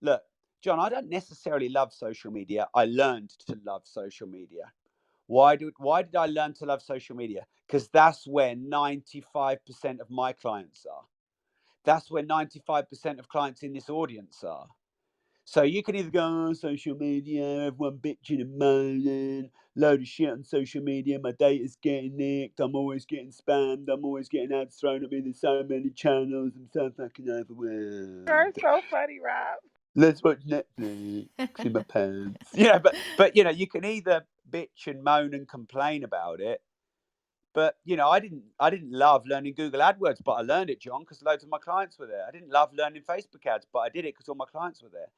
look, John, I don't necessarily love social media. I learned to love social media. Why did I learn to love social media? Because that's where 95% of my clients are. That's where 95% of clients in this audience are. So you can either go on social media, everyone bitching and moaning, load of shit on social media, my data's getting nicked, I'm always getting spammed, I'm always getting ads thrown at me, there's so many channels, I'm so fucking overwhelmed. You're so funny, Rob. Let's watch Netflix in my pants. Yeah, but you know, you can either bitch and moan and complain about it. But you know, I didn't love learning Google AdWords, but I learned it, John, because loads of my clients were there. I didn't love learning Facebook ads, but I did it because all my clients were there.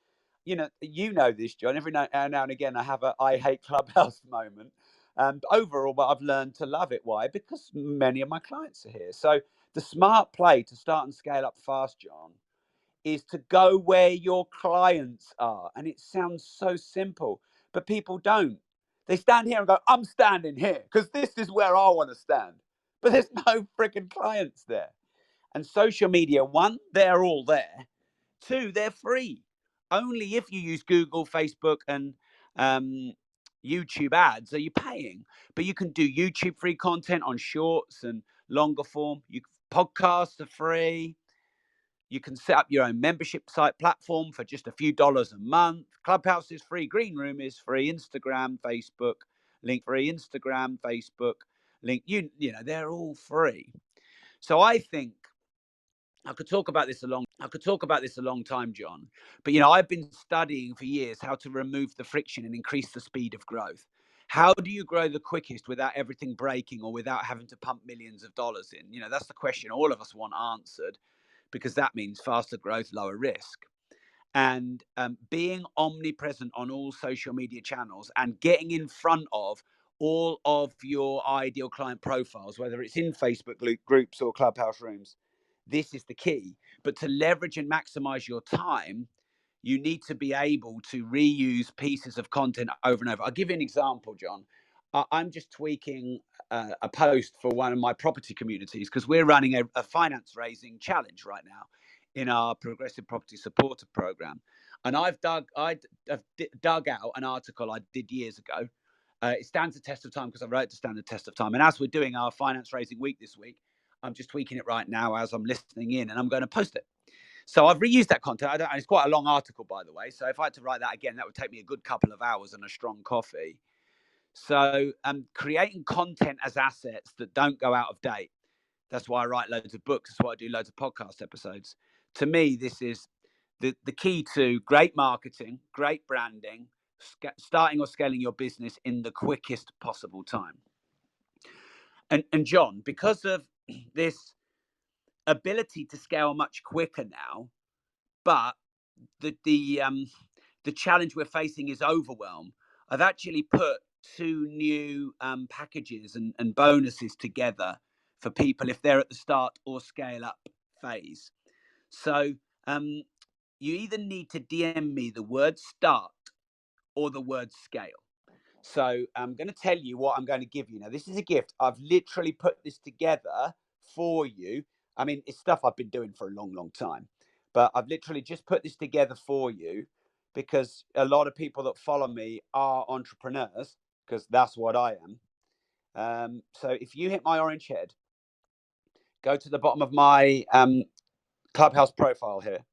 You know this, John. Every now and again, I have a I hate Clubhouse moment. But overall, but I've learned to love it. Why? Because many of my clients are here. So the smart play to start and scale up fast, John, is to go where your clients are. And it sounds so simple, but people don't. They stand here and go, I'm standing here because this is where I want to stand. But there's no freaking clients there. And social media, one, they're all there. Two, they're free. Only if you use Google, Facebook, and YouTube ads are you paying. But you can do YouTube free content on shorts and longer form. Podcasts are free. You can set up your own membership site platform for just a few dollars a month. Clubhouse is free. Green Room is free. Instagram, Facebook, link free. Instagram, Facebook, link. You know, they're all free. So I think I could talk about this a long time, John. But you know, I've been studying for years how to remove the friction and increase the speed of growth. How do you grow the quickest without everything breaking or without having to pump millions of dollars in? You know, that's the question all of us want answered, because that means faster growth, lower risk. And being omnipresent on all social media channels and getting in front of all of your ideal client profiles, whether it's in Facebook groups or Clubhouse rooms, this is the key. But to leverage and maximize your time, you need to be able to reuse pieces of content over and over. I'll give you an example, John. I'm just tweaking a post for one of my property communities because we're running a finance raising challenge right now in our progressive property supporter program. And I've dug out an article I did years ago. It stands the test of time because I wrote it to stand the test of time. And as we're doing our finance raising week this week, I'm just tweaking it right now as I'm listening in, and I'm going to post it. So I've reused that content. And it's quite a long article, by the way. So if I had to write that again, that would take me a good couple of hours and a strong coffee. So creating content as assets that don't go out of date. That's why I write loads of books. That's why I do loads of podcast episodes. To me, this is the key to great marketing, great branding, starting or scaling your business in the quickest possible time. And John, because of this ability to scale much quicker now, but the challenge we're facing is overwhelm. I've actually put two new packages and bonuses together for people if they're at the start or scale up phase. So you either need to DM me the word start or the word scale. So I'm going to tell you what I'm going to give you. Now, this is a gift. I've literally put this together for you. I mean, it's stuff I've been doing for a long, long time. But I've literally just put this together for you because a lot of people that follow me are entrepreneurs, because that's what I am. So if you hit my orange head, go to the bottom of my Clubhouse profile here,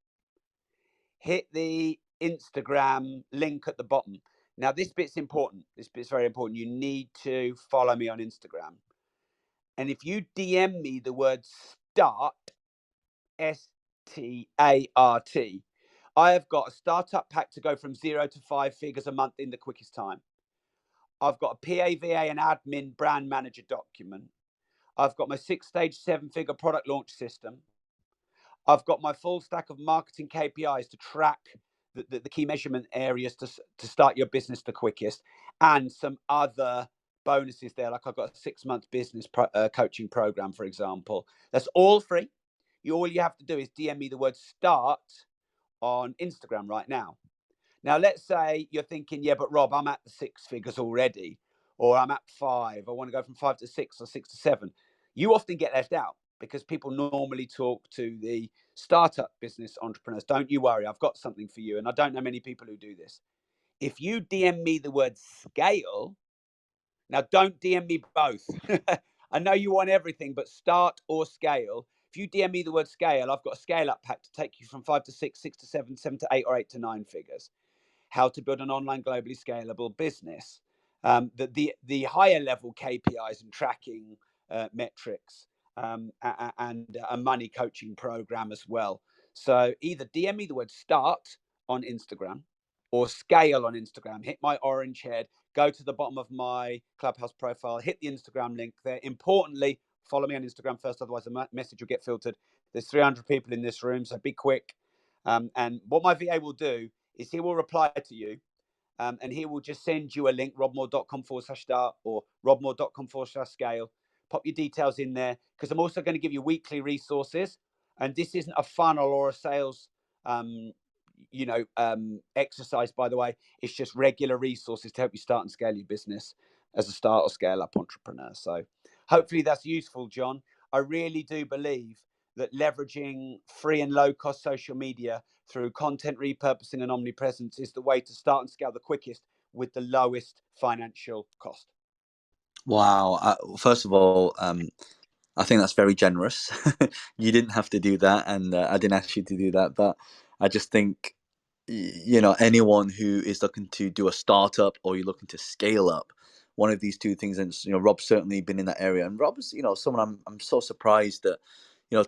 hit the Instagram link at the bottom. Now, this bit's important. This bit's very important. You need to follow me on Instagram. And if you DM me the word start, START, I have got a startup pack to go from 0 to 5 figures a month in the quickest time. I've got a PAVA and admin brand manager document. I've got my 6-stage 7-figure product launch system. I've got my full stack of marketing KPIs to track the key measurement areas to start your business the quickest, and some other bonuses there. Like I've got a 6-month business coaching program, for example. That's all free. All you have to do is DM me the word start on Instagram right now. Now, let's say you're thinking, yeah, but Rob, I'm at the 6 figures already, or I'm at 5. I want to go from 5 to 6 or 6 to 7. You often get left out because people normally talk to the startup business entrepreneurs. Don't you worry, I've got something for you. And I don't know many people who do this. If you DM me the word scale, now don't DM me both. I know you want everything, but start or scale. If you DM me the word scale, I've got a scale up pack to take you from 5 to 6, 6 to 7, 7 to 8, or 8 to 9 figures. How to build an online globally scalable business. The higher level KPIs and tracking metrics, and a money coaching program as well. So either DM me the word start on Instagram or scale on Instagram. Hit my orange head, go to the bottom of my Clubhouse profile, hit the Instagram link there. Importantly, follow me on Instagram first, otherwise the message will get filtered. There's 300 people in this room, so be quick. And what my VA will do is he will reply to you, and he will just send you a link, robmoore.com/start or robmoore.com/scale. Pop your details in there, because I'm also going to give you weekly resources. And this isn't a funnel or a sales exercise, by the way. It's just regular resources to help you start and scale your business as a start or scale up entrepreneur. So hopefully that's useful, John. I really do believe that leveraging free and low cost social media through content repurposing and omnipresence is the way to start and scale the quickest with the lowest financial cost. Wow. First of all, I think that's very generous. You didn't have to do that, and I didn't ask you to do that, but I just think, anyone who is looking to do a startup or you're looking to scale up, one of these two things, and Rob's certainly been in that area, and Rob's someone I'm so surprised that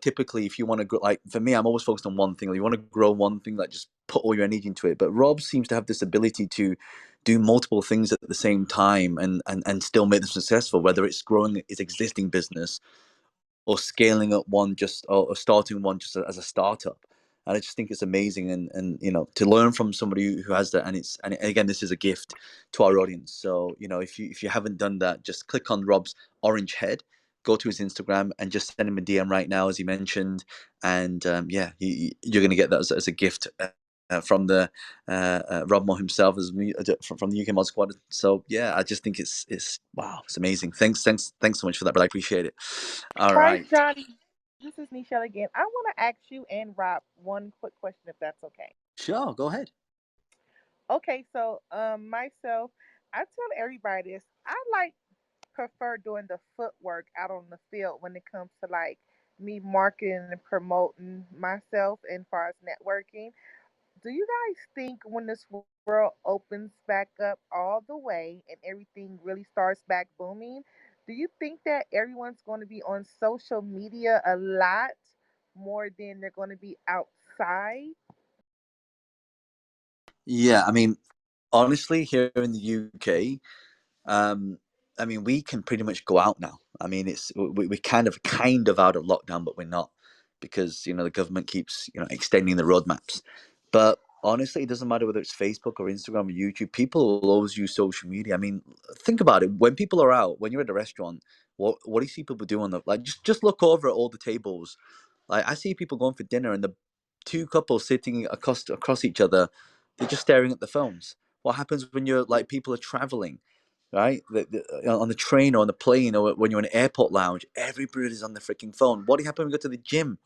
typically if you want to grow, like for me, I'm always focused on one thing. Like, you want to grow one thing, like just put all your energy into it. But Rob seems to have this ability to do multiple things at the same time and still make them successful, whether it's growing his existing business or scaling up one or starting one just as a startup. And I just think it's amazing, and to learn from somebody who has that. And again, this is a gift to our audience. So if you haven't done that, just click on Rob's orange head, go to his Instagram, and just send him a DM right now, as he mentioned. And you're going to get that as a gift from the Rob Moore himself, as me from the UK Mod Squad. So yeah, I just think it's wow, it's amazing. Thanks so much for that, but I appreciate it. All right, John. This is Nichelle again. I want to ask you and Rob one quick question, if that's okay. Sure, go ahead. Okay, so myself, I tell everybody this. I prefer doing the footwork out on the field when it comes to like me marketing and promoting myself and far as networking. Do you guys think when this world opens back up all the way and everything really starts back booming, do you think that everyone's going to be on social media a lot more than they're going to be outside? Yeah, I mean, honestly, here in the UK, we can pretty much go out now. I mean, we're kind of out of lockdown, but we're not, because the government keeps extending the roadmaps. But honestly, it doesn't matter whether it's Facebook or Instagram or YouTube. People will always use social media. I mean, think about it. When people are out, when you're at a restaurant, what do you see people do on the like? Just look over at all the tables. Like, I see people going for dinner, and the two couples sitting across each other, they're just staring at the phones. What happens when you're like people are traveling? Right? On the train or on the plane, or when you're in an airport lounge, everybody's on the freaking phone. What do you happen when you go to the gym?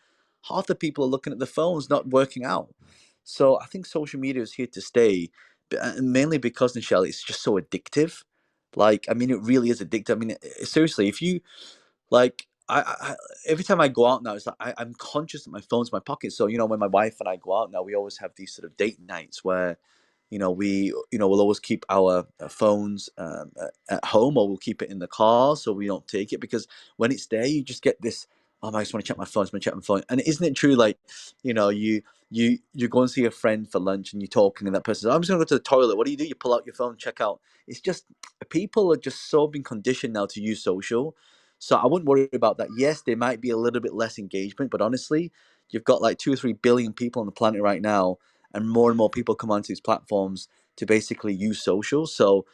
Half the people are looking at the phones, not working out. So I think social media is here to stay, mainly because, Michelle, it's just so addictive. Like, I mean, it really is addictive. I mean, seriously, if you like, I every time I go out now, it's like I'm conscious that my phone's in my pocket. So when my wife and I go out now, we always have these sort of date nights where we'll always keep our phones at home, or we'll keep it in the car so we don't take it, because when it's there, you just get this, oh, I just want to check my phone, I just want to check my phone. And isn't it true, like, you go and see a friend for lunch and you're talking, and that person says, I'm just going to go to the toilet. What do? You pull out your phone, check out. It's just, people are just so been conditioned now to use social. So I wouldn't worry about that. Yes, there might be a little bit less engagement, but honestly, you've got like 2 or 3 billion people on the planet right now, and more people come onto these platforms to basically use social. So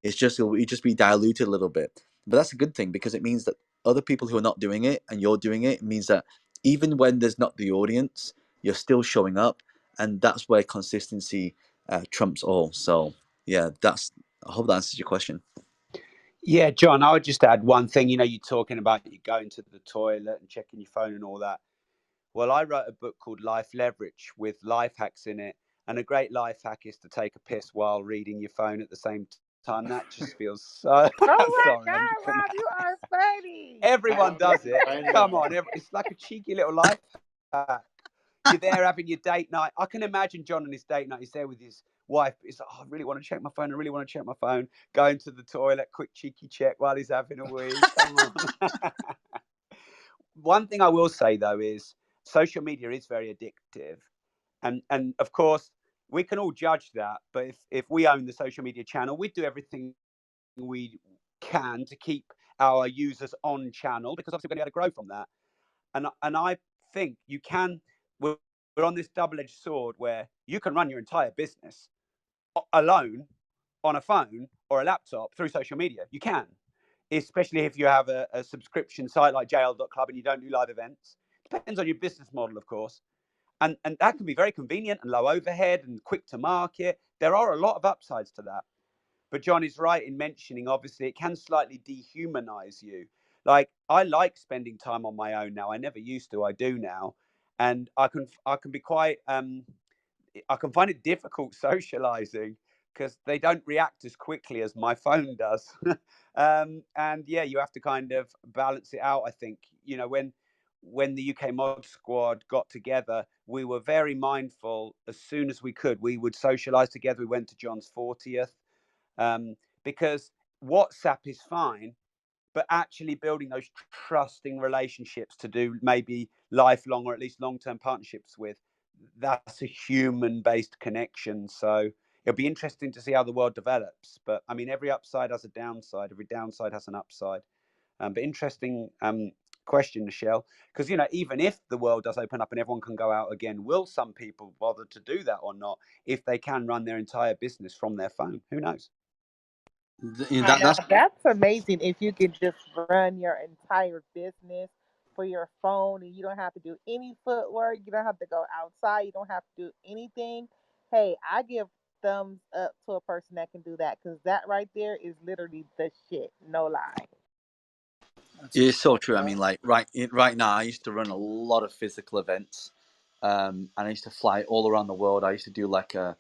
it'll just be diluted a little bit. But that's a good thing, because it means that other people who are not doing it and you're doing it, means that even when there's not the audience, you're still showing up, and that's where consistency trumps all. So yeah, I hope that answers your question. Yeah, John, I would just add one thing. You know, you're talking about you going to the toilet and checking your phone and all that. Well, I wrote a book called Life Leverage with life hacks in it. And a great life hack is to take a piss while reading your phone at the same time. That just feels so. Oh my Sorry, I'm just God, gonna. Rob, you are funny. Everyone does it. I Come know. on, it's like a cheeky little life hack. You're there having your date night. I can imagine John on his date night. He's there with his wife. He's like, oh, I really want to check my phone. I really want to check my phone. Going to the toilet, quick cheeky check while he's having a wee. Come on. One thing I will say though is social media is very addictive, and of course we can all judge that. But if we own the social media channel, we do everything we can to keep our users on channel because obviously we're going to be able to grow from that. And I think you can. We're on this double-edged sword where you can run your entire business alone on a phone or a laptop through social media. You can, especially if you have a subscription site like JL.club and you don't do live events. Depends on your business model, of course. And that can be very convenient and low overhead and quick to market. There are a lot of upsides to that. But John is right in mentioning, obviously, it can slightly dehumanize you. Like, I like spending time on my own now. I never used to. I do now. And I can be quite I can find it difficult socializing because they don't react as quickly as my phone does. And yeah, you have to kind of balance it out. I think, you know, when the UK Mod Squad got together, we were very mindful. As soon as we could, we would socialize together. We went to John's 40th, because WhatsApp is fine, but actually building those trusting relationships to do maybe lifelong or at least long-term partnerships with, that's a human-based connection. So it'll be interesting to see how the world develops. But I mean, every upside has a downside. Every downside has an upside. But interesting question, Michelle, because you know, even if the world does open up and everyone can go out again, will some people bother to do that or not if they can run their entire business from their phone? Who knows? I know That's that's amazing if you can just run your entire business for your phone and you don't have to do any footwork, you don't have to go outside, you don't have to do anything. Hey, I give thumbs up to a person that can do that because that right there is literally the shit. No lie. it's so true. I Yeah. mean, like right now, I used to run a lot of physical events, and I used to fly all around the world. I used to do like a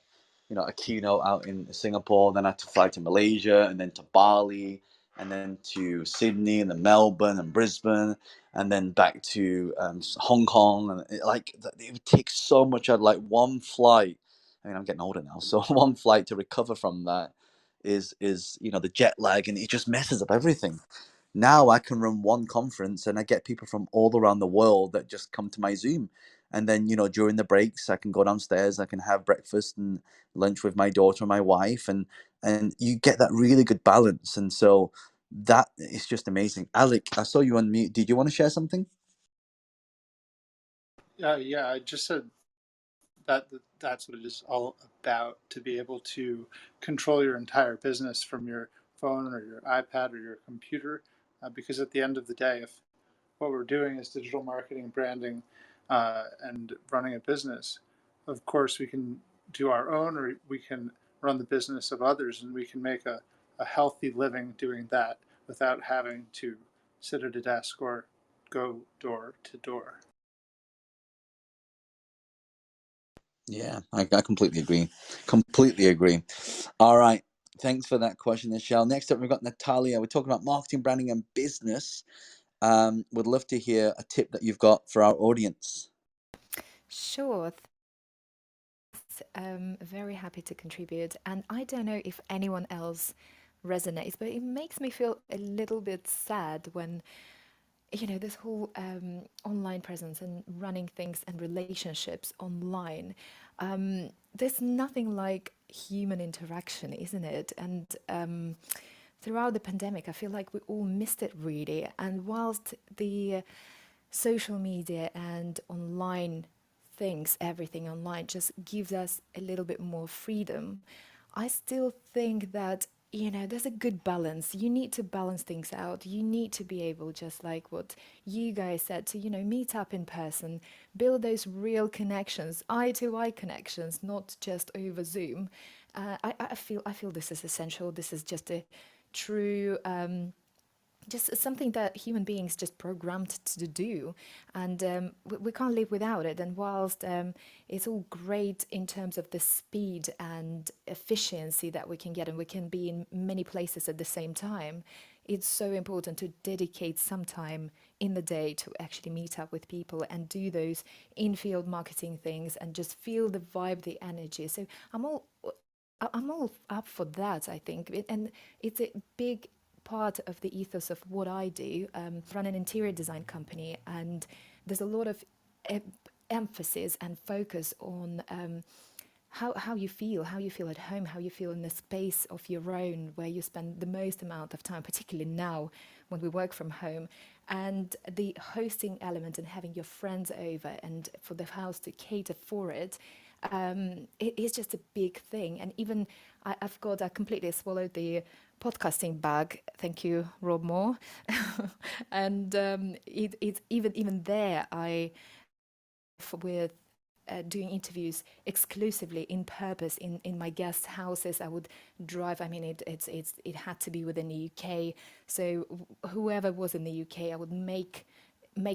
keynote out in Singapore. Then I had to fly to Malaysia, and then to Bali, and then to Sydney, and then Melbourne, and Brisbane, and then back to Hong Kong. And it would take so much. I'd like one flight. I mean, I'm getting older now, so one flight to recover from that is the jet lag, and it just messes up everything. Now I can run one conference and I get people from all around the world that just come to my Zoom. And then, during the breaks, I can go downstairs, I can have breakfast and lunch with my daughter and my wife, and you get that really good balance. And so that is just amazing. Alec, I saw you on mute. Did you want to share something? Yeah, I just said that's what it is all about, to be able to control your entire business from your phone or your iPad or your computer. Because at the end of the day, if what we're doing is digital marketing, branding, and running a business, of course we can do our own, or we can run the business of others, and we can make a healthy living doing that without having to sit at a desk or go door to door. Yeah, I completely agree. Completely agree. All right. Thanks for that question, Michelle. Next up, we've got Natalia. We're talking about marketing, branding, and business. Would love to hear a tip that you've got for our audience. Sure. Very happy to contribute. And I don't know if anyone else resonates, but it makes me feel a little bit sad when, this whole online presence and running things and relationships online. There's nothing like human interaction, isn't it? And throughout the pandemic, I feel like we all missed it really. And whilst the social media and online things, everything online, just gives us a little bit more freedom, I still think that, there's a good balance. You need to balance things out. You need to be able, just like what you guys said, to, meet up in person, build those real connections, eye to eye connections, not just over Zoom. I feel this is essential. This is just a true just something that human beings just programmed to do, and we can't live without it. And whilst it's all great in terms of the speed and efficiency that we can get, and we can be in many places at the same time, it's so important to dedicate some time in the day to actually meet up with people and do those in-field marketing things and just feel the vibe, the energy. So I'm all up for that, I think. And it's a big part of the ethos of what I do. Run an interior design company, and there's a lot of emphasis and focus on how you feel at home, how you feel in the space of your own, where you spend the most amount of time, particularly now when we work from home. And the hosting element and having your friends over and for the house to cater for it, it is just a big thing. And even I completely swallowed the podcasting bag. Thank you, Rob Moore. And it's even there, with doing interviews exclusively in purpose in my guest houses. I would drive. I mean, it had to be within the UK. So whoever was in the UK, I would make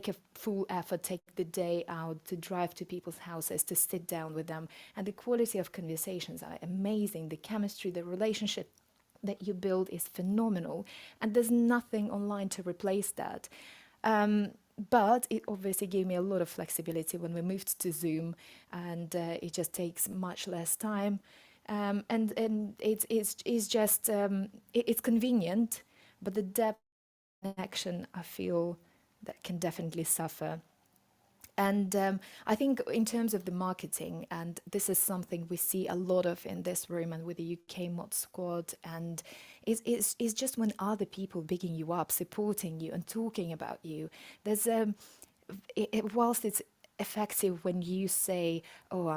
a full effort, take the day out to drive to people's houses, to sit down with them. And the quality of conversations are amazing. The chemistry, the relationship that you build is phenomenal. And there's nothing online to replace that. But it obviously gave me a lot of flexibility when we moved to Zoom, and it just takes much less time. And it's just, it's convenient, but the depth of connection, I feel, that can definitely suffer. And I think in terms of the marketing, and this is something we see a lot of in this room and with the UK Mod Squad, and it's just when other people bigging you up, supporting you and talking about you. There's whilst it's effective when you say, oh,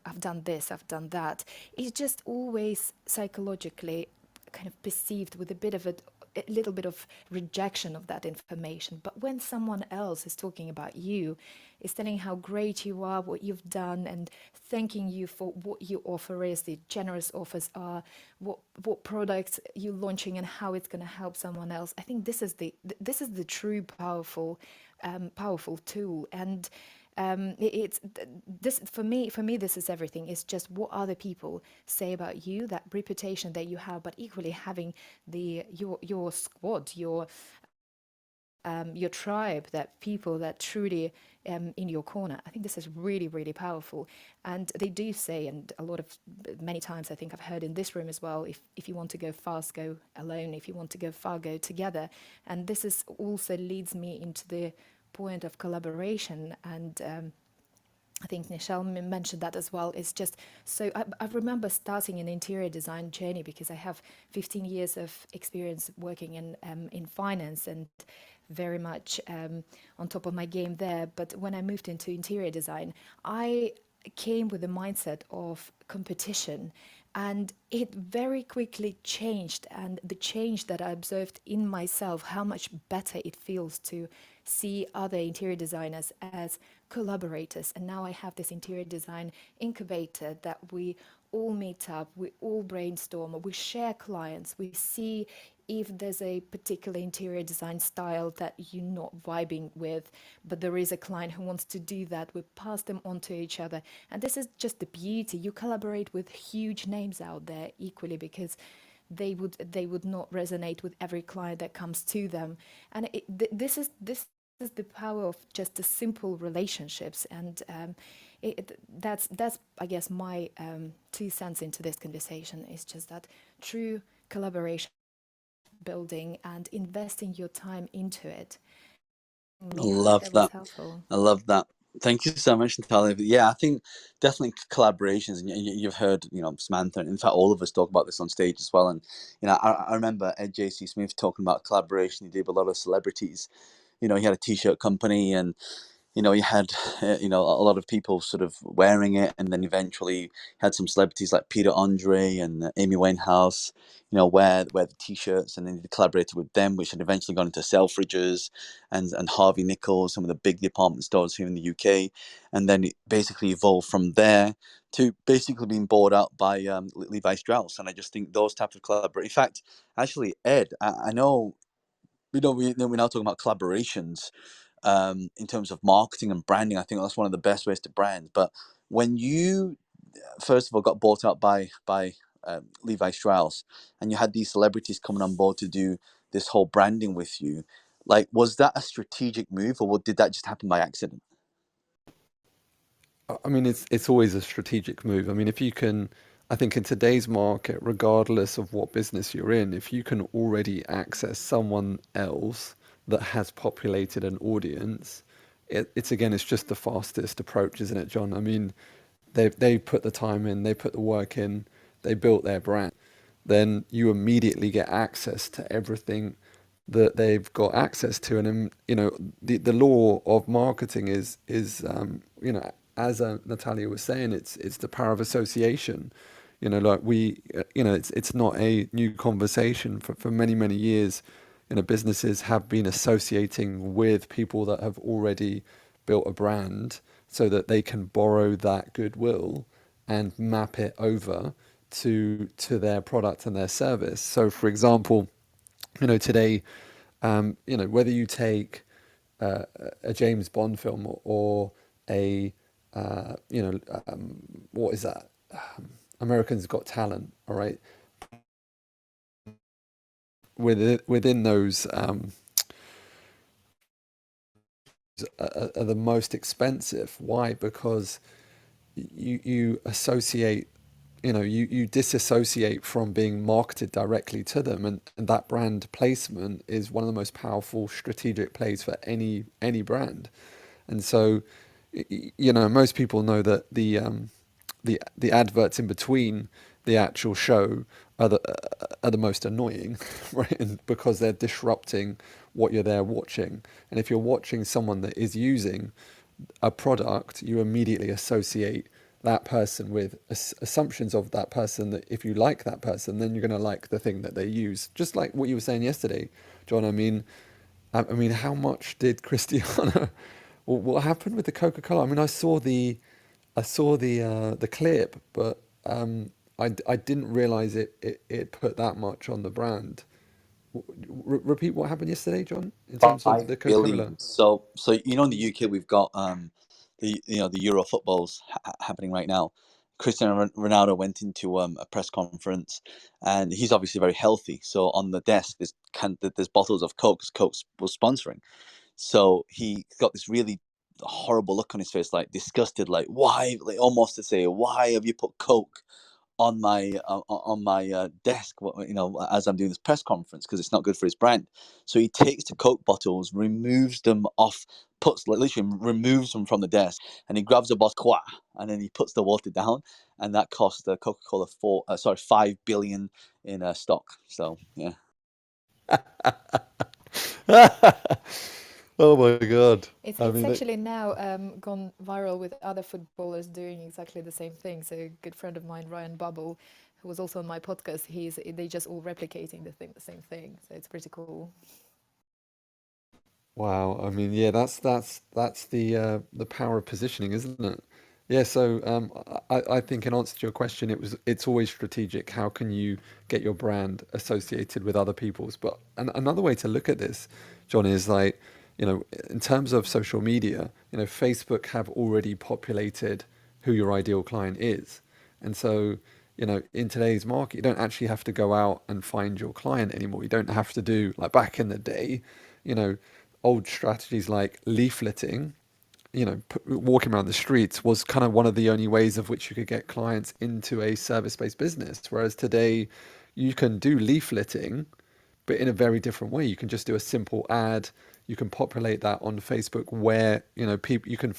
I've done this, I've done that, it's just always psychologically kind of perceived with a little bit of rejection of that information. But when someone else is talking about you, is telling how great you are, what you've done, and thanking you for what your offer is, the generous offers are, what products you're launching, and how it's going to help someone else, I think this is the true powerful tool. And it's this for me. This is everything. It's just what other people say about you, that reputation that you have, but equally having your squad, your tribe, that people that truly in your corner. I think this is really, really powerful. And they do say, and many times I think I've heard in this room as well, if you want to go fast, go alone. If you want to go far, go together. And this is also leads me into the point of collaboration. And I think Nichelle mentioned that as well. It's just so I remember starting an interior design journey because I have 15 years of experience working in finance and very much on top of my game there. But when I moved into interior design, I came with a mindset of competition, and it very quickly changed. And the change that I observed in myself, how much better it feels to see other interior designers as collaborators. And now I have this interior design incubator that we all meet up, we all brainstorm, we share clients, we see if there's a particular interior design style that you're not vibing with, but there is a client who wants to do that, we pass them on to each other. And this is just the beauty. You collaborate with huge names out there equally, because they would not resonate with every client that comes to them. And this is the power of just the simple relationships. And that's I guess my 2 cents into this conversation is just that true collaboration, building and investing your time into it. I love that. I love that. Thank you so much, Natalia. Yeah, I think definitely collaborations, and you've heard, Samantha, and in fact, all of us talk about this on stage as well. And I remember Ed J.C. Smith talking about collaboration. He did with a lot of celebrities. He had a t-shirt company, and you had a lot of people sort of wearing it, and then eventually had some celebrities like Peter Andre and Amy Winehouse, wear the t-shirts, and then he collaborated with them, which had eventually gone into Selfridges and Harvey Nichols, some of the big department stores here in the UK, and then it basically evolved from there to basically being bought out by Levi Strauss. And I just think those types of collaborations. In fact, actually, Ed, I know we're now talking about collaborations in terms of marketing and branding. I think that's one of the best ways to brand. But when you first of all got bought out by Levi Strauss, and you had these celebrities coming on board to do this whole branding with you, like, was that a strategic move, or did that just happen by accident? I mean, it's always a strategic move. I mean, if you can, I think in today's market, regardless of what business you're in, if you can already access someone else that has populated an audience, it's just the fastest approach, isn't it, John? I mean, they put the time in, they put the work in, they built their brand. Then you immediately get access to everything that they've got access to. And the law of marketing is as Natalia was saying, it's the power of association. Like it's not a new conversation. For many years, businesses have been associating with people that have already built a brand, so that they can borrow that goodwill and map it over to their product and their service. So, for example, today, whether you take a James Bond film or a what is that? Americans Got Talent, all right. Within those are the most expensive. Why? Because you associate, you disassociate from being marketed directly to them, and that brand placement is one of the most powerful strategic plays for any brand. And so, most people know that the adverts in between the actual show are the most annoying, right? And because they're disrupting what you're there watching. And if you're watching someone that is using a product, you immediately associate that person with assumptions of that person, that if you like that person, then you're going to like the thing that they use. Just like what you were saying yesterday, John. I mean, how much did Cristiano? What happened with the Coca-Cola? I mean, I saw the clip, but I didn't realize it put that much on the brand. Repeat what happened yesterday, John, in terms of the 5 billion. Coca-Cola. So in the UK we've got the Euro footballs happening right now. Cristiano Ronaldo went into a press conference, and he's obviously very healthy. So on the desk there's bottles of Coke, because Coke was sponsoring. So he got this really horrible look on his face, like disgusted, like, why, like almost to say, why have you put Coke on my desk, as I'm doing this press conference, because it's not good for his brand. So he takes the Coke bottles, removes them off, literally removes them from the desk, and he grabs a bottle, and then he puts the water down, and that cost Coca-Cola 5 billion in stock. So yeah. Oh my God. It's I it's mean, actually now gone viral with other footballers doing exactly the same thing. So a good friend of mine, Ryan Bubble, who was also on my podcast, they just all replicating the same thing. So it's pretty cool. wow. I mean, yeah, that's the power of positioning, isn't it? Yeah. So I think, in answer to your question, it's always strategic. How can you get your brand associated with other people's? But another way to look at this, John, is like, in terms of social media, Facebook have already populated who your ideal client is. And so, in today's market, you don't actually have to go out and find your client anymore. You don't have to do, like back in the day, you know, old strategies like leafleting, walking around the streets was kind of one of the only ways of which you could get clients into a service-based business. Whereas today, you can do leafleting, but in a very different way. You can just do a simple ad. You can populate that on Facebook, where people, you can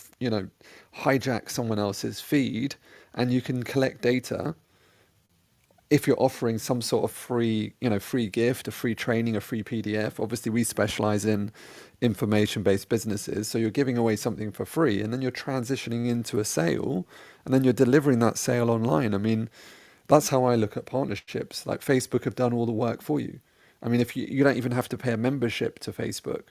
hijack someone else's feed, and you can collect data if you're offering some sort of free, free gift, a free training, a free PDF, obviously we specialize in information-based businesses. So you're giving away something for free, and then you're transitioning into a sale, and then you're delivering that sale online. I mean, that's how I look at partnerships. Like Facebook have done all the work for you. I mean, if you don't even have to pay a membership to Facebook.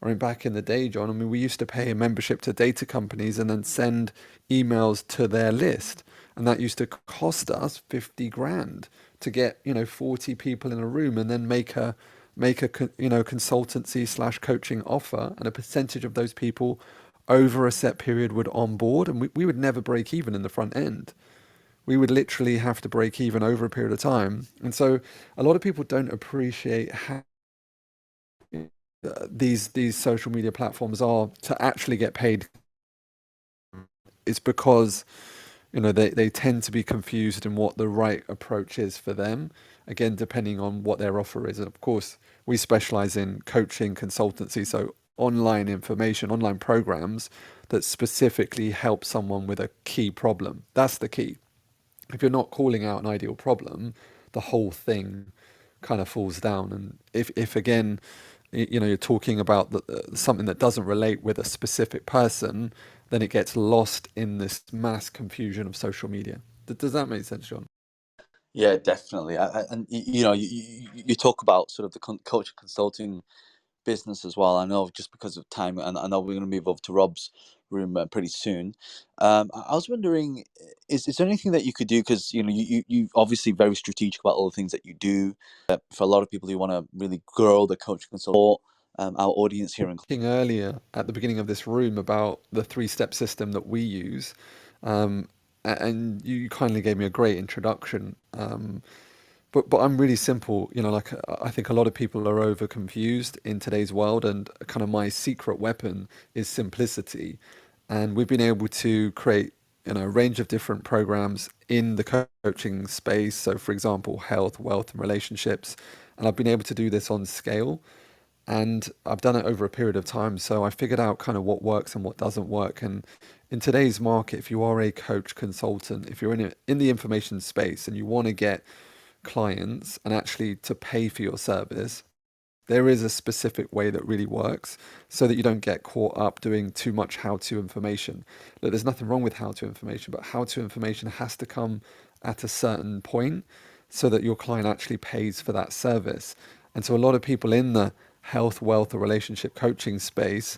I mean, back in the day, John, I mean, we used to pay a membership to data companies and then send emails to their list. And that used to cost us 50 grand to get, 40 people in a room and then make a consultancy slash coaching offer, and a percentage of those people over a set period would onboard, and we would never break even in the front end. We would literally have to break even over a period of time. And so a lot of people don't appreciate how these social media platforms are to actually get paid. It's because they tend to be confused in what the right approach is for them, again depending on what their offer is. And of course we specialize in coaching, consultancy, so online information, online programs that specifically help someone with a key problem. That's the key. If you're not calling out an ideal problem, the whole thing kind of falls down. And if again, you're talking about something that doesn't relate with a specific person, then it gets lost in this mass confusion of social media. Does that make sense, John? Yeah, definitely. And you talk about sort of the coach consulting business as well. I know just because of time, and I know we're going to move over to Rob's room pretty soon. I was wondering, is there anything that you could do? Because you obviously very strategic about all the things that you do. For a lot of people who want to really grow the coach consult, our audience here in Talking earlier at the beginning of this room about the 3-step system that we use, and you kindly gave me a great introduction. But I'm really simple, like I think a lot of people are over confused in today's world, and kind of my secret weapon is simplicity. And we've been able to create, a range of different programs in the coaching space. So for example, health, wealth, and relationships. And I've been able to do this on scale. And I've done it over a period of time. So I figured out kind of what works and what doesn't work. And in today's market, if you are a coach consultant, if you're in the information space and you want to get clients and actually to pay for your service, there is a specific way that really works so that you don't get caught up doing too much how-to information. Look, there's nothing wrong with how-to information, but how-to information has to come at a certain point so that your client actually pays for that service. And so a lot of people in the health, wealth, or relationship coaching space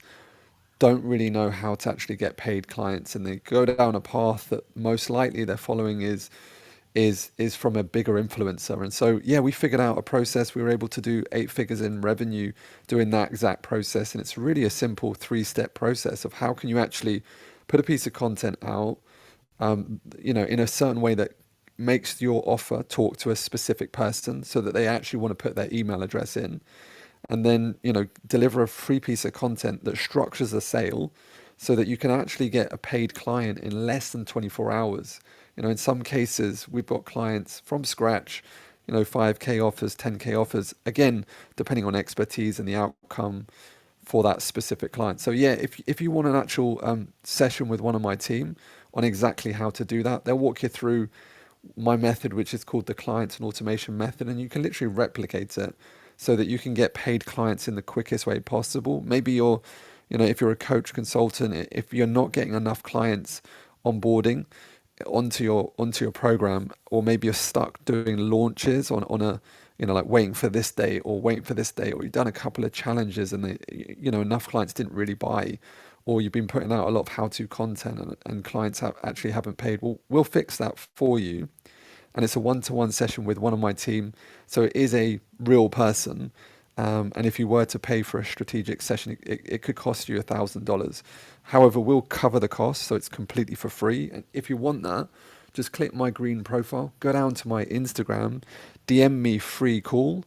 don't really know how to actually get paid clients, and they go down a path that most likely they're following is from a bigger influencer. And so yeah, we figured out a process. We were able to do 8 figures in revenue doing that exact process. And it's really a simple 3-step process of how can you actually put a piece of content out in a certain way that makes your offer talk to a specific person so that they actually want to put their email address in, and then deliver a free piece of content that structures a sale so that you can actually get a paid client in less than 24 hours. In some cases we've got clients from scratch, 5k offers, 10k offers, again depending on expertise and the outcome for that specific client. So yeah, if you want an actual session with one of my team on exactly how to do that, they'll walk you through my method, which is called the clients and automation method, and you can literally replicate it so that you can get paid clients in the quickest way possible. Maybe if you're a coach consultant, if you're not getting enough clients onboarding onto your program, or maybe you're stuck doing launches on a like waiting for this day or waiting for this day, or you've done a couple of challenges and they enough clients didn't really buy, or you've been putting out a lot of how-to content and clients actually haven't paid, we'll fix that for you. And it's a one-to-one session with one of my team, so it is a real person. And if you were to pay for a strategic session, it could cost you $1,000. However, we'll cover the cost, so it's completely for free. And if you want that, just click my green profile, go down to my Instagram, DM me free call.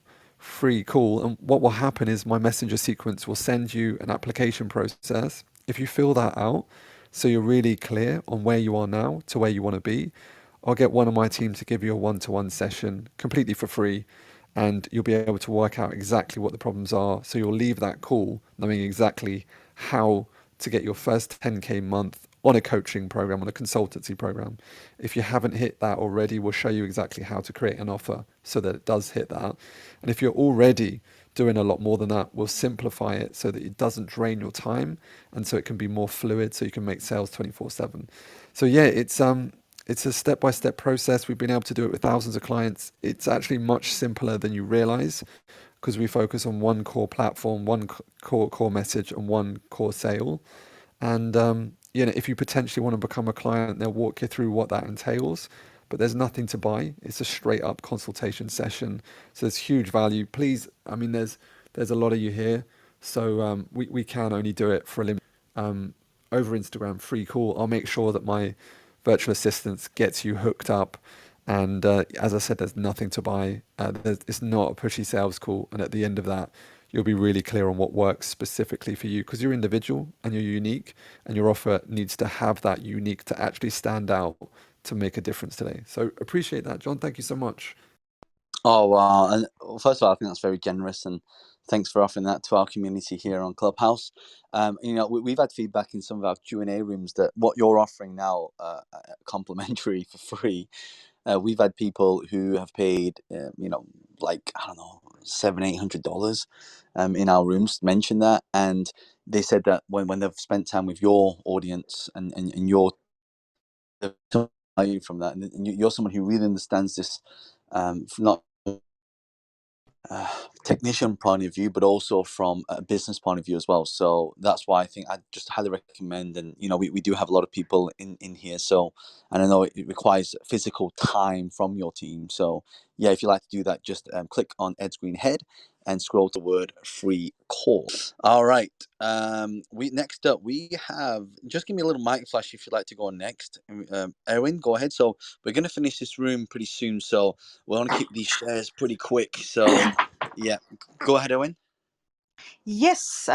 And what will happen is my messenger sequence will send you an application process. If you fill that out, so you're really clear on where you are now to where you want to be, I'll get one of my team to give you a one-to-one session completely for free, and you'll be able to work out exactly what the problems are. So you'll leave that call knowing exactly how to get your first 10k month on a coaching program, on a consultancy program. If you haven't hit that already, we'll show you exactly how to create an offer so that it does hit that. And if you're already doing a lot more than that, we'll simplify it so that it doesn't drain your time, and so it can be more fluid, so you can make sales 24/7. So yeah, it's a step-by-step process. We've been able to do it with thousands of clients. It's actually much simpler than you realize, because we focus on one core platform, one core message, and one core sale. And if you potentially want to become a client, they'll walk you through what that entails. But there's nothing to buy. It's a straight up consultation session. So there's huge value. Please, I mean, there's a lot of you here, so we can only do it for a limit. Over Instagram, free call. I'll make sure that my virtual assistant gets you hooked up. And as I said, there's nothing to buy. It's not a pushy sales call. And at the end of that, you'll be really clear on what works specifically for you, because you're individual and you're unique, and your offer needs to have that unique to actually stand out to make a difference today. So appreciate that, John. Thank you so much. Oh, wow. And first of all, I think that's very generous, and thanks for offering that to our community here on Clubhouse. We've had feedback in some of our Q&A rooms that what you're offering now, complimentary for free, we've had people who have paid, like, I don't know, $700-800 in our rooms mention that. And they said that when they've spent time with your audience and your value from that, and you're someone who really understands this, not technician point of view, but also from a business point of view as well. So that's why I think I just highly recommend. And we do have a lot of people in here, so, and I know it requires physical time from your team. So yeah, if you like to do that, just click on Ed's green head and scroll to the word free call. All right. Next up we have, just give me a little mic flash if you'd like to go on next. Erwin, go ahead. So we're going to finish this room pretty soon, so we want to keep these shares pretty quick. So yeah, go ahead, Owen. Yes,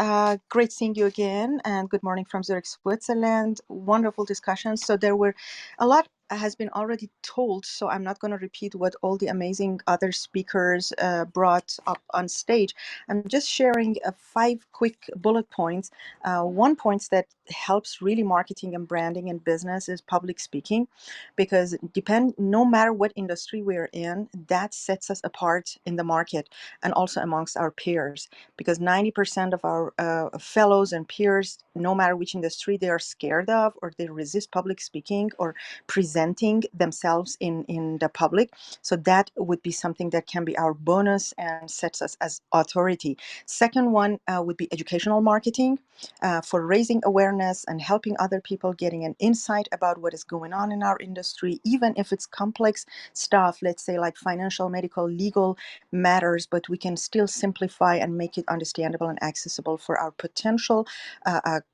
great seeing you again, and good morning from Zurich, Switzerland. Wonderful discussion. So there were a lot has been already told, so I'm not going to repeat what all the amazing other speakers brought up on stage. I'm just sharing 5 quick bullet points. One point that helps really marketing and branding and business is public speaking, because no matter what industry we're in, that sets us apart in the market and also amongst our peers, because 90% of our fellows and peers, no matter which industry, they are scared of, or they resist public speaking or presenting themselves in the public. So that would be something that can be our bonus and sets us as authority. Second one would be educational marketing, for raising awareness and helping other people getting an insight about what is going on in our industry, even if it's complex stuff, let's say like financial, medical, legal matters, but we can still simplify and make it understandable and accessible for our potential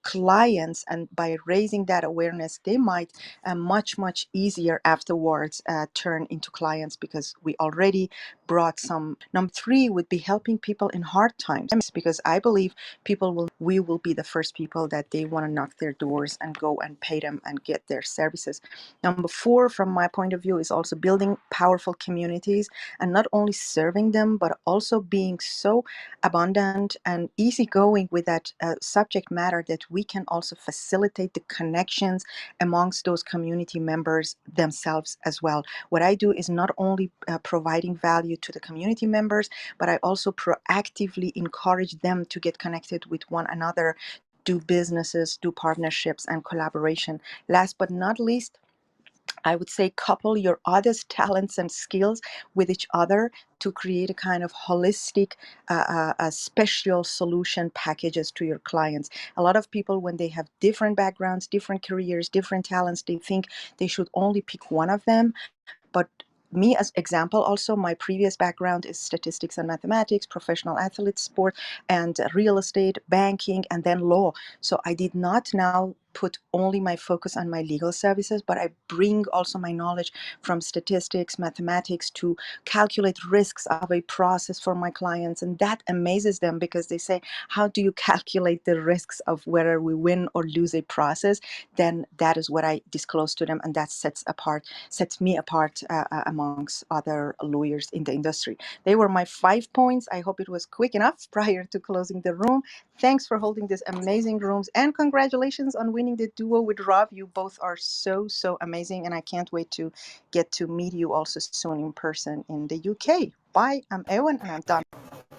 clients. And by raising that awareness, they might much easier afterwards turn into clients, because we already brought some. Number 3 would be helping people in hard times, because I believe we will be the first people that they want to knock their doors and go and pay them and get their services. Number 4, from my point of view, is also building powerful communities, and not only serving them, but also being so abundant and easygoing with that subject matter that we can also facilitate the connections amongst those community members themselves as well. What I do is not only providing value to the community members, but I also proactively encourage them to get connected with one another, do businesses, do partnerships and collaboration. Last but not least, I would say couple your others' talents and skills with each other to create a kind of holistic, special solution packages to your clients. A lot of people, when they have different backgrounds, different careers, different talents, they think they should only pick one of them. But me as example, also my previous background is statistics and mathematics, professional athlete sport, and real estate, banking, and then law. So I did not now put only my focus on my legal services, but I bring also my knowledge from statistics, mathematics, to calculate risks of a process for my clients. And that amazes them, because they say, how do you calculate the risks of whether we win or lose a process? Then that is what I disclose to them, and that sets me apart amongst other lawyers in the industry. They were my 5 points. I hope it was quick enough prior to closing the room. Thanks for holding these amazing rooms, and congratulations on winning winning the duo with Rob. You both are so amazing, and I can't wait to get to meet you also soon in person in the UK. Bye. I'm Ewan, and I'm done.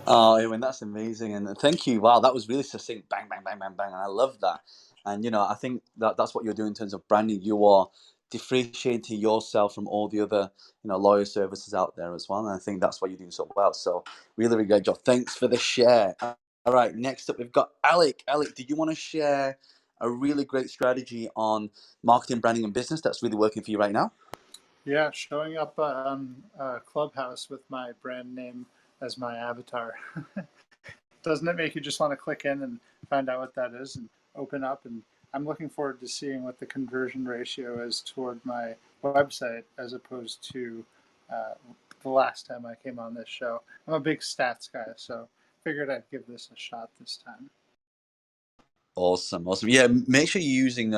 Oh, Ewan, that's amazing, and thank you. Wow, that was really succinct. Bang, bang, bang, bang, bang, and I love that. And I think that's what you're doing in terms of branding. You are differentiating yourself from all the other lawyer services out there as well, and I think that's why you're doing so well. So really, really great job. Thanks for the share. All right, next up we've got Alec. Alec, did you want to share a really great strategy on marketing, branding, and business that's really working for you right now? Yeah, showing up on Clubhouse with my brand name as my avatar. Doesn't it make you just want to click in and find out what that is and open up? And I'm looking forward to seeing what the conversion ratio is toward my website as opposed to the last time I came on this show. I'm a big stats guy, so figured I'd give this a shot this time. Awesome. Yeah, make sure you're using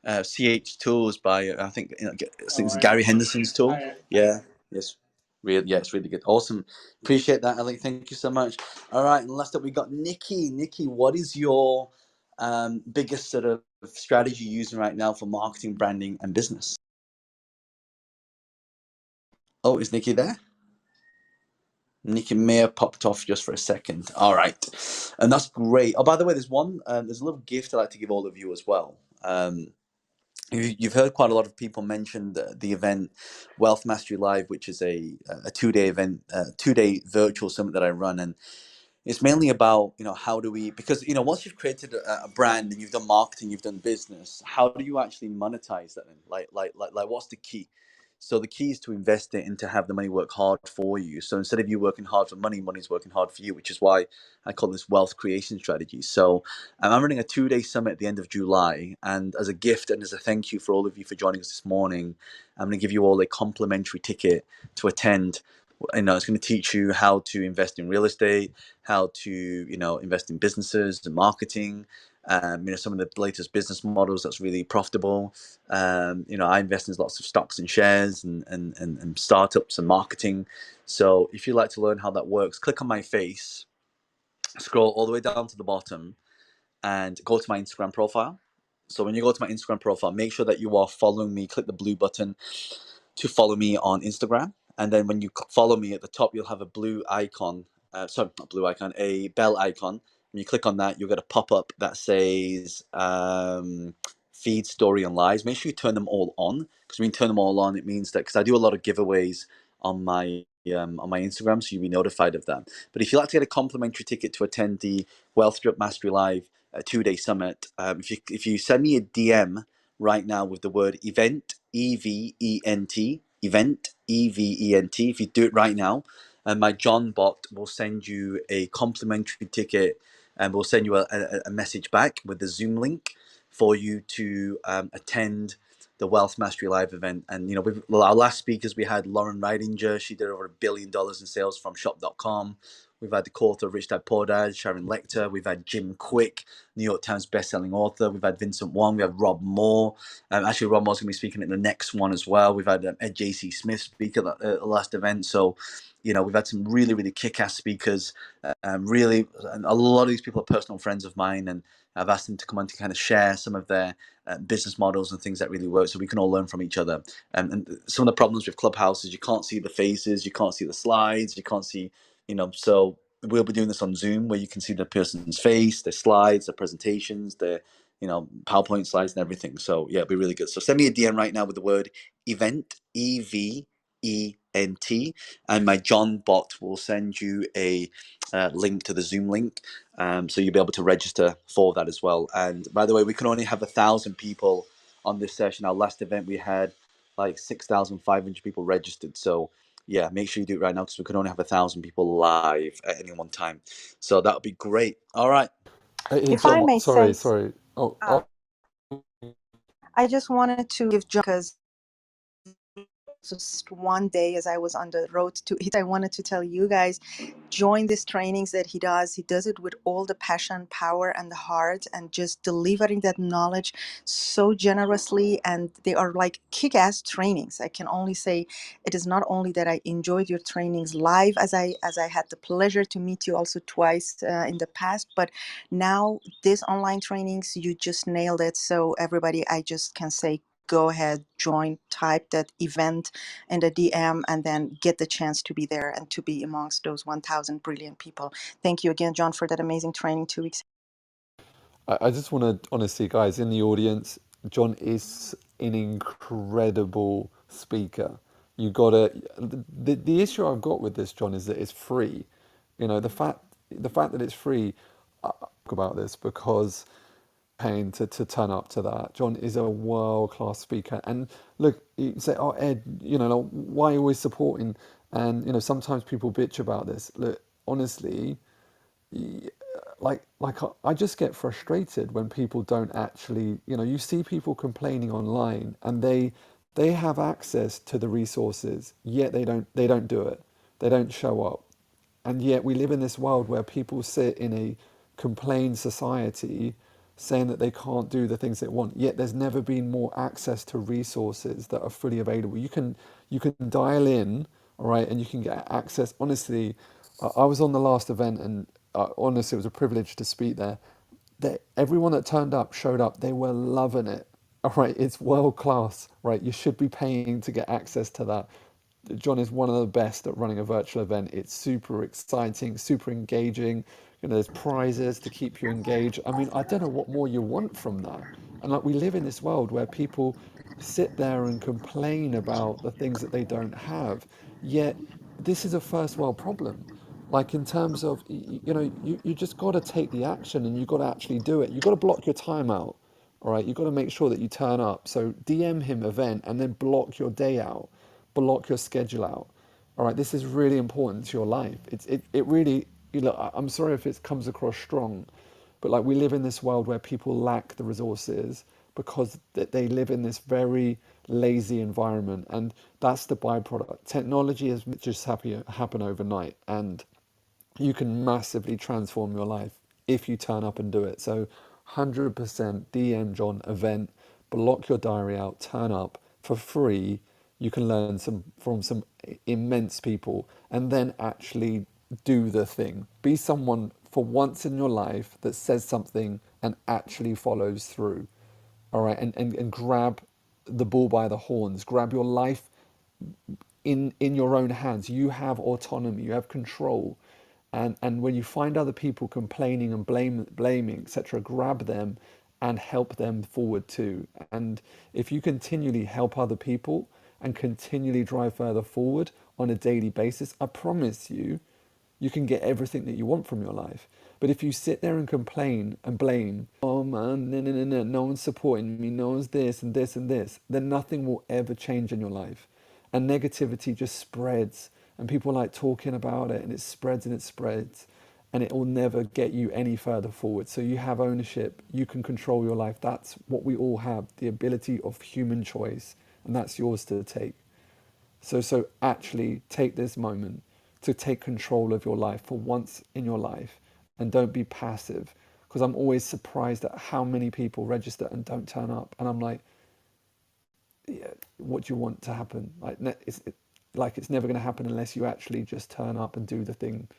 CH Tools by I think it's Gary Henderson's tool. Yeah, yes, really, yeah, it's really good. Awesome. Appreciate that, Alec. Thank you so much. All right, and last up we got Nikki. Nikki, what is your biggest sort of strategy you're using right now for marketing, branding, and business? Oh, is Nikki there? Nikki may have popped off just for a second. All right, and that's great. Oh, by the way, there's a little gift I'd like to give all of you as well. You've heard quite a lot of people mention the event Wealth Mastery Live, which is a 2-day event, 2-day virtual summit that I run, and it's mainly about how do we, because once you've created a brand and you've done marketing, you've done business, how do you actually monetize that? Like what's the key? So the key is to invest it and to have the money work hard for you. So instead of you working hard for money, money's working hard for you, which is why I call this wealth creation strategy. So I'm running a 2-day summit at the end of July, and as a gift and as a thank you for all of you for joining us this morning, I'm going to give you all a complimentary ticket to attend. It's going to teach you how to invest in real estate, how to invest in businesses and marketing, some of the latest business models that's really profitable. I invest in lots of stocks and shares and startups and marketing. So if you'd like to learn how that works, click on my face, scroll all the way down to the bottom, and go to my Instagram profile. So when you go to my Instagram profile, make sure that you are following me. Click the blue button to follow me on Instagram. And then when you follow me, at the top, you'll have a blue icon. Sorry, not blue icon, a bell icon. When you click on that, you'll get a pop-up that says feed, story, and lives. Make sure you turn them all on, because when you turn them all on, it means that, because I do a lot of giveaways on my Instagram, so you'll be notified of that. But if you'd like to get a complimentary ticket to attend the Wealth Mastery Live 2-day summit, if you send me a DM right now with the word event, EVENT, event, EVENT. If you do it right now, and my John bot will send you a complimentary ticket, and we'll send you a message back with the Zoom link for you to attend the Wealth Mastery Live event. And our last speakers, we had Lauren Ridinger. She did over $1 billion in sales from shop.com. We've had the co-author of Rich Dad Poor Dad, Sharon Lecter. We've had Jim Quick, New York Times bestselling author. We've had Vincent Wong. We have Rob Moore. Actually, Rob Moore's going to be speaking at the next one as well. We've had Ed J.C. Smith speak at the last event. So, we've had some really, really kick-ass speakers. Really, and a lot of these people are personal friends of mine, and I've asked them to come on to kind of share some of their business models and things that really work, so we can all learn from each other. And some of the problems with Clubhouse is you can't see the faces, you can't see the slides, you can't see, so we'll be doing this on Zoom, where you can see the person's face, their slides, their presentations, their PowerPoint slides and everything. So yeah, it'll be really good. So send me a DM right now with the word event, EVENT, and my John bot will send you a link to the Zoom link. So you'll be able to register for that as well. And by the way, we can only have 1,000 people on this session. Our last event, we had like 6,500 people registered. So yeah, make sure you do it right now, because we can only have 1,000 people live at any one time. So that would be great. All right. If I may say, sorry. I just wanted to give John, because just one day as I was on the road to it, I wanted to tell you guys, join these trainings that he does. He does it with all the passion, power, and the heart, and just delivering that knowledge so generously. And they are like kick-ass trainings. I can only say it is not only that I enjoyed your trainings live, as I had the pleasure to meet you also twice in the past, but now these online trainings, you just nailed it. So everybody, I just can say, go ahead, join, type that event in the DM, and then get the chance to be there and to be amongst those 1,000 brilliant people. Thank you again, John, for that amazing training 2 weeks. I just want to, honestly, guys, in the audience, John is an incredible speaker. You gotta, the issue I've got with this, John, is that it's free. You know, the fact that it's free, I talk about this because paying to turn up to that. John is a world-class speaker. And look, you say, oh, Ed, you know, like, why are you always supporting? And, you know, sometimes people bitch about this. Look, honestly, I just get frustrated when people don't actually, you know, you see people complaining online and they have access to the resources, yet they don't do it. They don't show up. And yet we live in this world where people sit in a complained society saying that they can't do the things they want, yet there's never been more access to resources that are fully available. You can dial in, all right, and you can get access. Honestly, I was on the last event, and honestly, it was a privilege to speak there. Everyone that turned up showed up. They were loving it. All right, it's world class, right? You should be paying to get access to that. John is one of the best at running a virtual event. It's super exciting, super engaging. You know, there's prizes to keep you engaged. I mean, I don't know what more you want from that. And like, we live in this world where people sit there and complain about the things that they don't have. Yet this is a first world problem. Like, in terms of, you know, you just got to take the action, and you got to actually do it. You got to block your time out. All right, you've got to make sure that you turn up. So DM him event and then block your day out, block your schedule out. All right, this is really important to your life. It really, you know, I'm sorry if it comes across strong, but like, we live in this world where people lack the resources because they live in this very lazy environment, and that's the byproduct. Technology has just happen overnight, and you can massively transform your life if you turn up and do it. So 100% DM John event, block your diary out, turn up for free. You can learn from some immense people, and then actually do the thing. Be someone for once in your life that says something and actually follows through. All right, and grab the bull by the horns. Grab your life in your own hands. You have autonomy, you have control. And when you find other people complaining and blaming, etc., grab them and help them forward too. And if you continually help other people and continually drive further forward on a daily basis, I promise you, you can get everything that you want from your life. But if you sit there and complain and blame, oh man, no one's supporting me, no one's this and this and this, then nothing will ever change in your life. And negativity just spreads, and people like talking about it, and it spreads and it spreads, and it will never get you any further forward. So you have ownership, you can control your life. That's what we all have, the ability of human choice, and that's yours to take. So actually take this moment to take control of your life for once in your life, and don't be passive, because I'm always surprised at how many people register and don't turn up, and I'm like, yeah, what do you want to happen? It's never going to happen unless you actually just turn up and do the thing.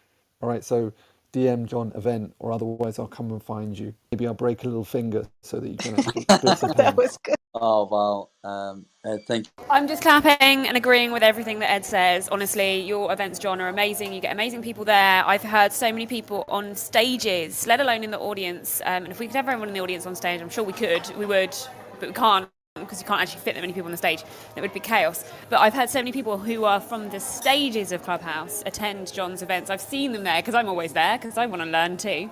All right, so DM John event, or otherwise I'll come and find you. Maybe I'll break a little finger so that you can actually feel some That pain. was good. Oh, wow. Ed, thank you. I'm just clapping and agreeing with everything that Ed says. Honestly, your events, John, are amazing. You get amazing people there. I've heard so many people on stages, let alone in the audience. And if we could have everyone in the audience on stage, I'm sure we would, but we can't, because you can't actually fit that many people on the stage. It would be chaos. But I've heard so many people who are from the stages of Clubhouse attend John's events. I've seen them there because I'm always there, because I want to learn too.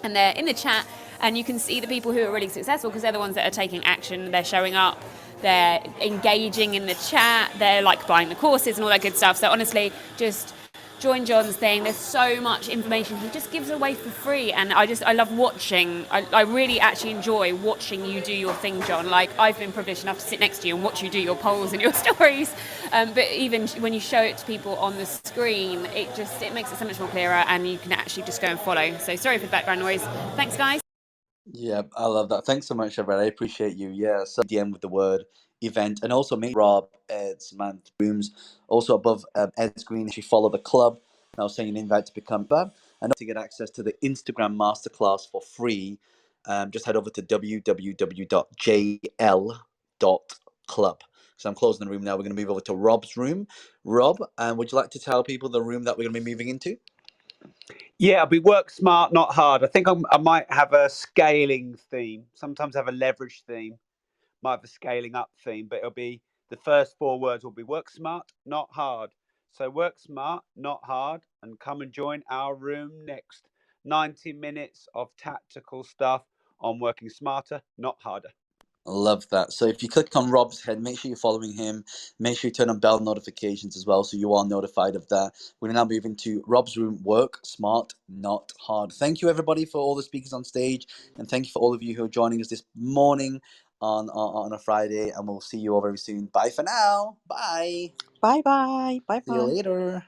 And they're in the chat, and you can see the people who are really successful, because they're the ones that are taking action, they're showing up, they're engaging in the chat, they're like buying the courses and all that good stuff. So honestly, just join John's thing. There's so much information he just gives away for free, and I love watching. I really actually enjoy watching you do your thing, John. Like, I've been privileged enough to sit next to you and watch you do your polls and your stories, but even when you show it to people on the screen, it makes it so much more clearer, and you can actually just go and follow. So sorry for the background noise. Thanks, guys. Yeah, I love that. Thanks so much, everyone. I appreciate you. Yeah, so DM with the word event, and also make Rob, Ed, Samantha rooms. Also above Ed's screen, if you follow the club, and I was saying an invite to become Bab, and to get access to the Instagram masterclass for free, just head over to www.jl.club. So I'm closing the room now. We're going to move over to Rob's room. Rob, would you like to tell people the room that we're going to be moving into? Yeah, I'll be work smart, not hard. I think I might have a scaling theme. Sometimes I have a leverage theme. Might have a scaling up theme, but it'll be the first 4 words will be work smart, not hard. So work smart, not hard, and come and join our room next. 90 minutes of tactical stuff on working smarter, not harder. Love that. So if you click on Rob's head, make sure you're following him. Make sure you turn on bell notifications as well, so you are notified of that. We're now moving to Rob's room. Work smart, not hard. Thank you, everybody, for all the speakers on stage, and thank you for all of you who are joining us this morning on a Friday. And we'll see you all very soon. Bye for now. Bye. Bye bye. Bye See you bye. later.